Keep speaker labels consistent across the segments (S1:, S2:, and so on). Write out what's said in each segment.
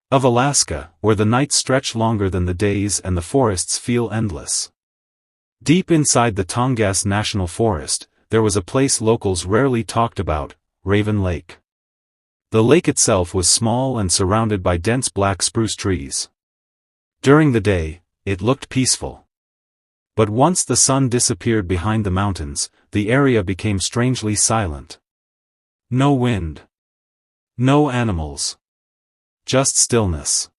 S1: of Alaska, where the nights stretch longer than the days and the forests feel endless. Deep inside the Tongass National Forest, there was a place locals rarely talked about, Raven Lake. The lake itself was small and surrounded by dense black spruce trees. During the day, it looked peaceful. But once the sun disappeared behind the mountains, the area became strangely silent. No wind. No animals. Just stillness.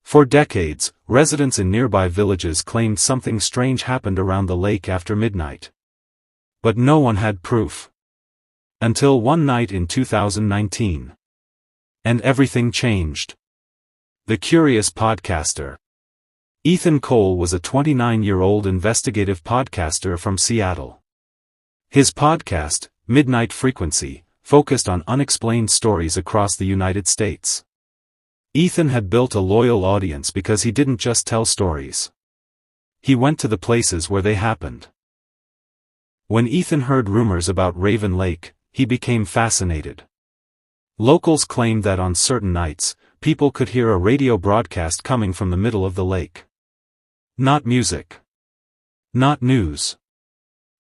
S1: For decades, residents in nearby villages claimed something strange happened around the lake after midnight. But no one had proof. Until one night in 2019. And everything changed. The curious podcaster. Ethan Cole was a 29-year-old investigative podcaster from Seattle. His podcast, Midnight Frequency, focused on unexplained stories across the United States. Ethan had built a loyal audience because he didn't just tell stories. He went to the places where they happened. When Ethan heard rumors about Raven Lake, he became fascinated. Locals claimed that on certain nights, people could hear a radio broadcast coming from the middle of the lake. Not music. Not news.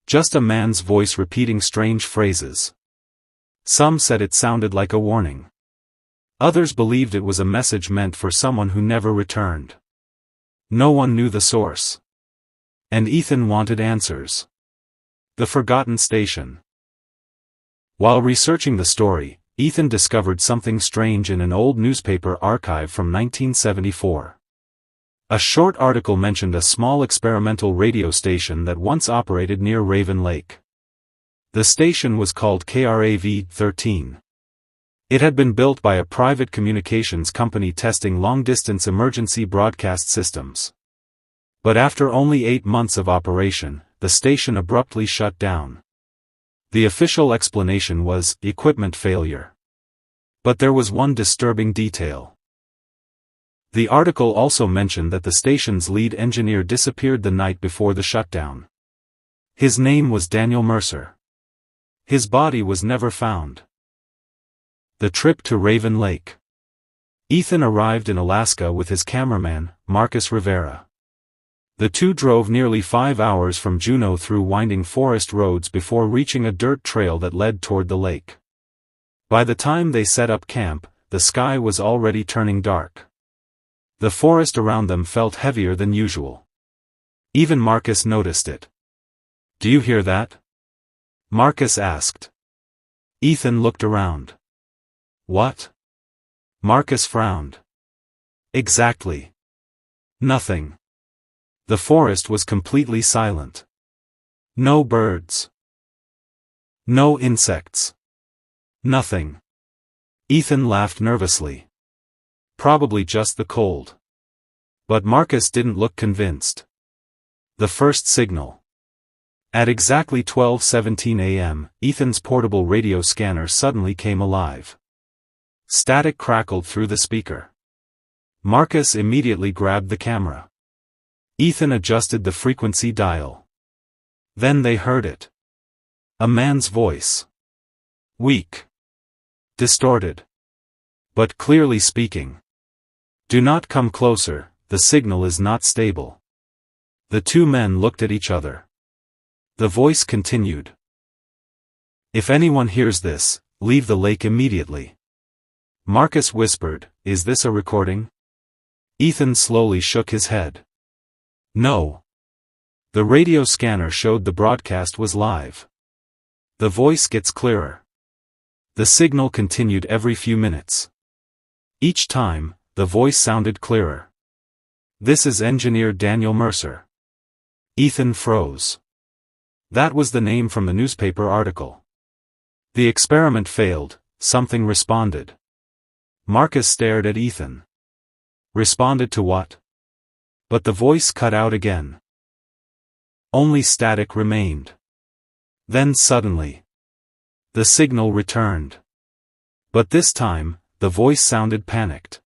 S1: Just a man's voice repeating strange phrases. Some said it sounded like a warning. Others believed it was a message meant for someone who never returned. No one knew the source. And Ethan wanted answers. The Forgotten Station. While researching the story, Ethan discovered something strange in an old newspaper archive from 1974. A short article mentioned a small experimental radio station that once operated near Raven Lake. The station was called KRAV-13. It had been built by a private communications company testing long-distance emergency broadcast systems. But after only 8 months of operation, the station abruptly shut down. The official explanation was equipment failure. But there was one disturbing detail. The article also mentioned that the station's lead engineer disappeared the night before the shutdown. His name was Daniel Mercer. His body was never found. The trip to Raven Lake. Ethan arrived in Alaska with his cameraman, Marcus Rivera. The two drove nearly 5 hours from Juneau through winding forest roads before reaching a dirt trail that led toward the lake. By the time they set up camp, the sky was already turning dark. The forest around them felt heavier than usual. Even Marcus noticed it. "Do you hear that?" Marcus asked. Ethan looked around. "What?" Marcus frowned. "Exactly. Nothing." The forest was completely silent. No birds. No insects. Nothing. Ethan laughed nervously. Probably just the cold. But Marcus didn't look convinced. The first signal. At exactly 12:17 a.m., Ethan's portable radio scanner suddenly came alive. Static crackled through the speaker. Marcus immediately grabbed the camera. Ethan adjusted the frequency dial. Then they heard it. A man's voice. Weak. Distorted. But clearly speaking. "Do not come closer, the signal is not stable." The two men looked at each other. The voice continued. "If anyone hears this, leave the lake immediately." Marcus whispered, "Is this a recording?" Ethan slowly shook his head. "No." The radio scanner showed the broadcast was live. The voice gets clearer. The signal continued every few minutes. Each time, the voice sounded clearer. "This is engineer Daniel Mercer." Ethan froze. That was the name from the newspaper article. The experiment failed, something responded. Marcus stared at Ethan. Responded to what? But the voice cut out again. Only static remained. Then suddenly, the signal returned. But this time, the voice sounded panicked.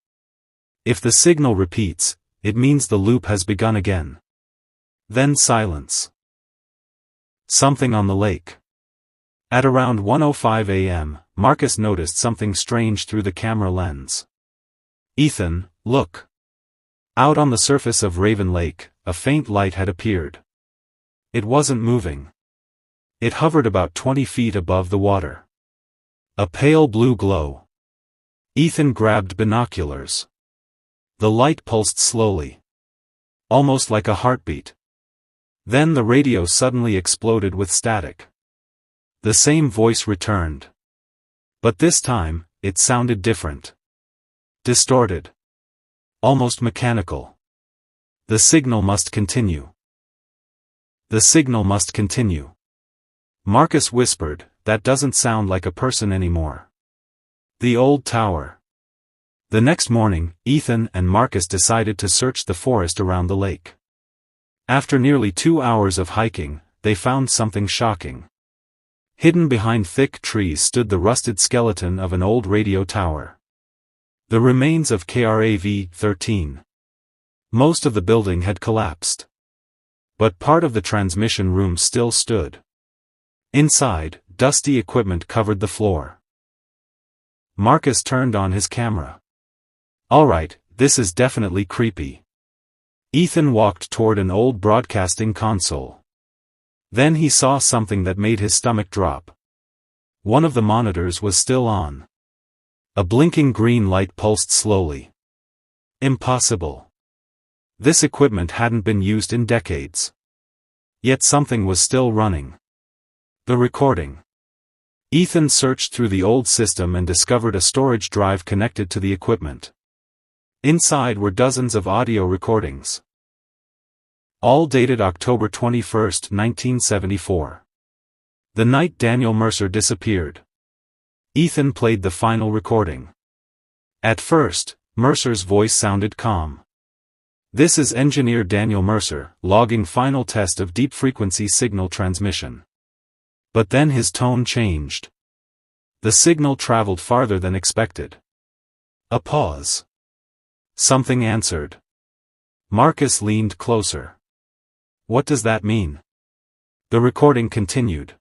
S1: If the signal repeats, it means the loop has begun again. Then silence. Something on the lake. At around 1:05 a.m., Marcus noticed something strange through the camera lens. Ethan, look. Out on the surface of Raven Lake, a faint light had appeared. It wasn't moving. It hovered about 20 feet above the water. A pale blue glow. Ethan grabbed binoculars. The light pulsed slowly. Almost like a heartbeat. Then the radio suddenly exploded with static. The same voice returned. But this time, it sounded different. Distorted. Almost mechanical. The signal must continue. The signal must continue. Marcus whispered, that doesn't sound like a person anymore. The old tower. The next morning, Ethan and Marcus decided to search the forest around the lake. After nearly 2 hours of hiking, they found something shocking. Hidden behind thick trees stood the rusted skeleton of an old radio tower. The remains of KRAV-13. Most of the building had collapsed. But part of the transmission room still stood. Inside, dusty equipment covered the floor. Marcus turned on his camera. Alright, this is definitely creepy. Ethan walked toward an old broadcasting console. Then he saw something that made his stomach drop. One of the monitors was still on. A blinking green light pulsed slowly. Impossible. This equipment hadn't been used in decades. Yet something was still running. The recording. Ethan searched through the old system and discovered a storage drive connected to the equipment. Inside were dozens of audio recordings. All dated October 21, 1974. The night Daniel Mercer disappeared. Ethan played the final recording. At first, Mercer's voice sounded calm. This is engineer Daniel Mercer, logging final test of deep-frequency signal transmission. But then his tone changed. The signal traveled farther than expected. A pause. Something answered. Marcus leaned closer. What does that mean? The recording continued.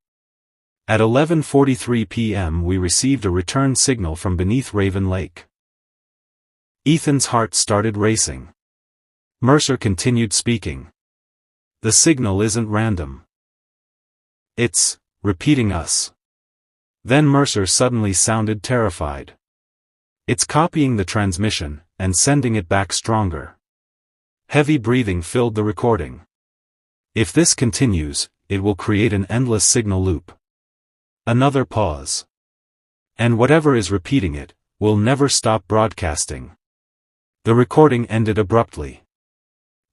S1: At 11:43 p.m. we received a return signal from beneath Raven Lake. Ethan's heart started racing. Mercer continued speaking. The signal isn't random. It's repeating us. Then Mercer suddenly sounded terrified. It's copying the transmission and sending it back stronger. Heavy breathing filled the recording. If this continues, it will create an endless signal loop. Another pause. And whatever is repeating it, will never stop broadcasting. The recording ended abruptly.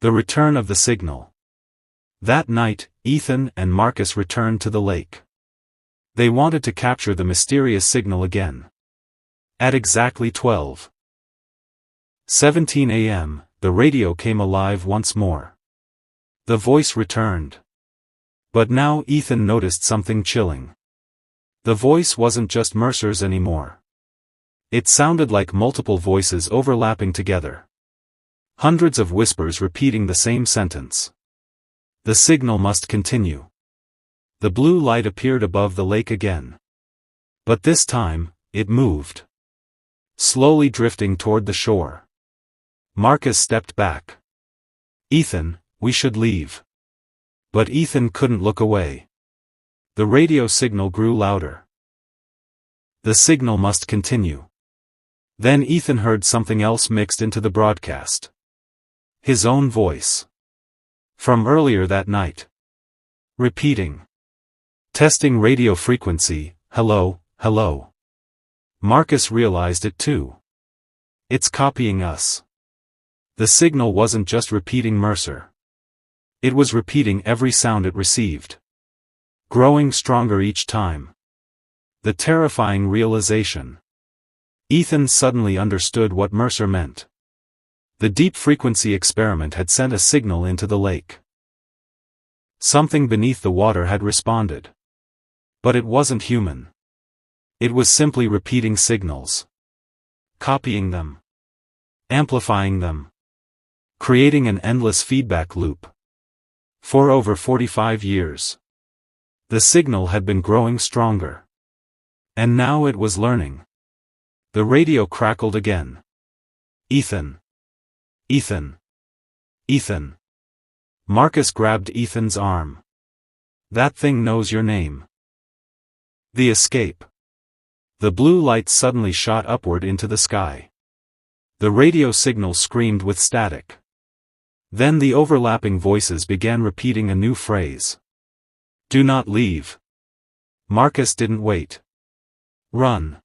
S1: The return of the signal. That night, Ethan and Marcus returned to the lake. They wanted to capture the mysterious signal again. At exactly 12:17 a.m., the radio came alive once more. The voice returned. But now Ethan noticed something chilling. The voice wasn't just Mercer's anymore. It sounded like multiple voices overlapping together. Hundreds of whispers repeating the same sentence. The signal must continue. The blue light appeared above the lake again. But this time, it moved. Slowly drifting toward the shore. Marcus stepped back. Ethan, we should leave. But Ethan couldn't look away. The radio signal grew louder. The signal must continue. Then Ethan heard something else mixed into the broadcast. His own voice. From earlier that night. Repeating. Testing radio frequency, hello, hello. Marcus realized it too. It's copying us. The signal wasn't just repeating Mercer. It was repeating every sound it received. Growing stronger each time. The terrifying realization. Ethan suddenly understood what Mercer meant. The deep-frequency experiment had sent a signal into the lake. Something beneath the water had responded. But it wasn't human. It was simply repeating signals. Copying them. Amplifying them. Creating an endless feedback loop. For over 45 years. The signal had been growing stronger. And now it was learning. The radio crackled again. Ethan. Ethan. Ethan. Marcus grabbed Ethan's arm. That thing knows your name. The escape. The blue light suddenly shot upward into the sky. The radio signal screamed with static. Then the overlapping voices began repeating a new phrase. Do not leave. Marcus didn't wait. Run.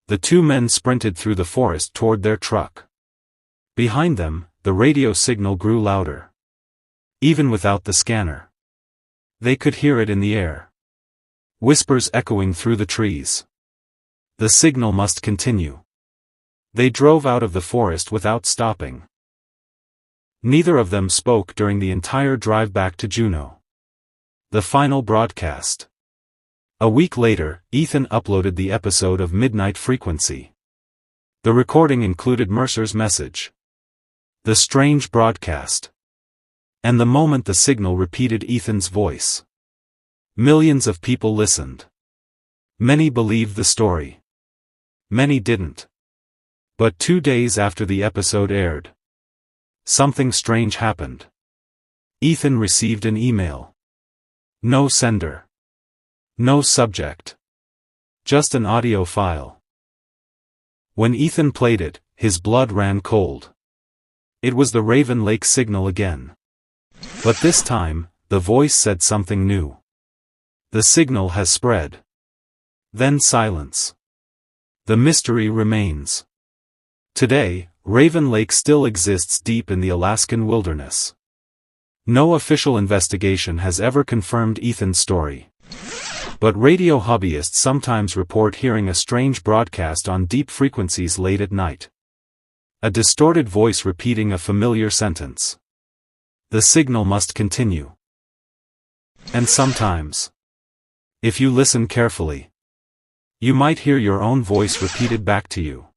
S1: The two men sprinted through the forest toward their truck. Behind them, the radio signal grew louder. Even without the scanner. They could hear it in the air. Whispers echoing through the trees. The signal must continue. They drove out of the forest without stopping. Neither of them spoke during the entire drive back to Juneau. The final broadcast. A week later, Ethan uploaded the episode of Midnight Frequency. The recording included Mercer's message. The strange broadcast. And the moment the signal repeated Ethan's voice. Millions of people listened. Many believed the story. Many didn't. But 2 days after the episode aired, something strange happened. Ethan received an email. No sender. No subject. Just an audio file. When Ethan played it, his blood ran cold. It was the Raven Lake signal again. But this time, the voice said something new. The signal has spread. Then silence. The mystery remains. Today, Raven Lake still exists deep in the Alaskan wilderness. No official investigation has ever confirmed Ethan's story. But radio hobbyists sometimes report hearing a strange broadcast on deep frequencies late at night. A distorted voice repeating a familiar sentence. The signal must continue. And sometimes, if you listen carefully, you might hear your own voice repeated back to you.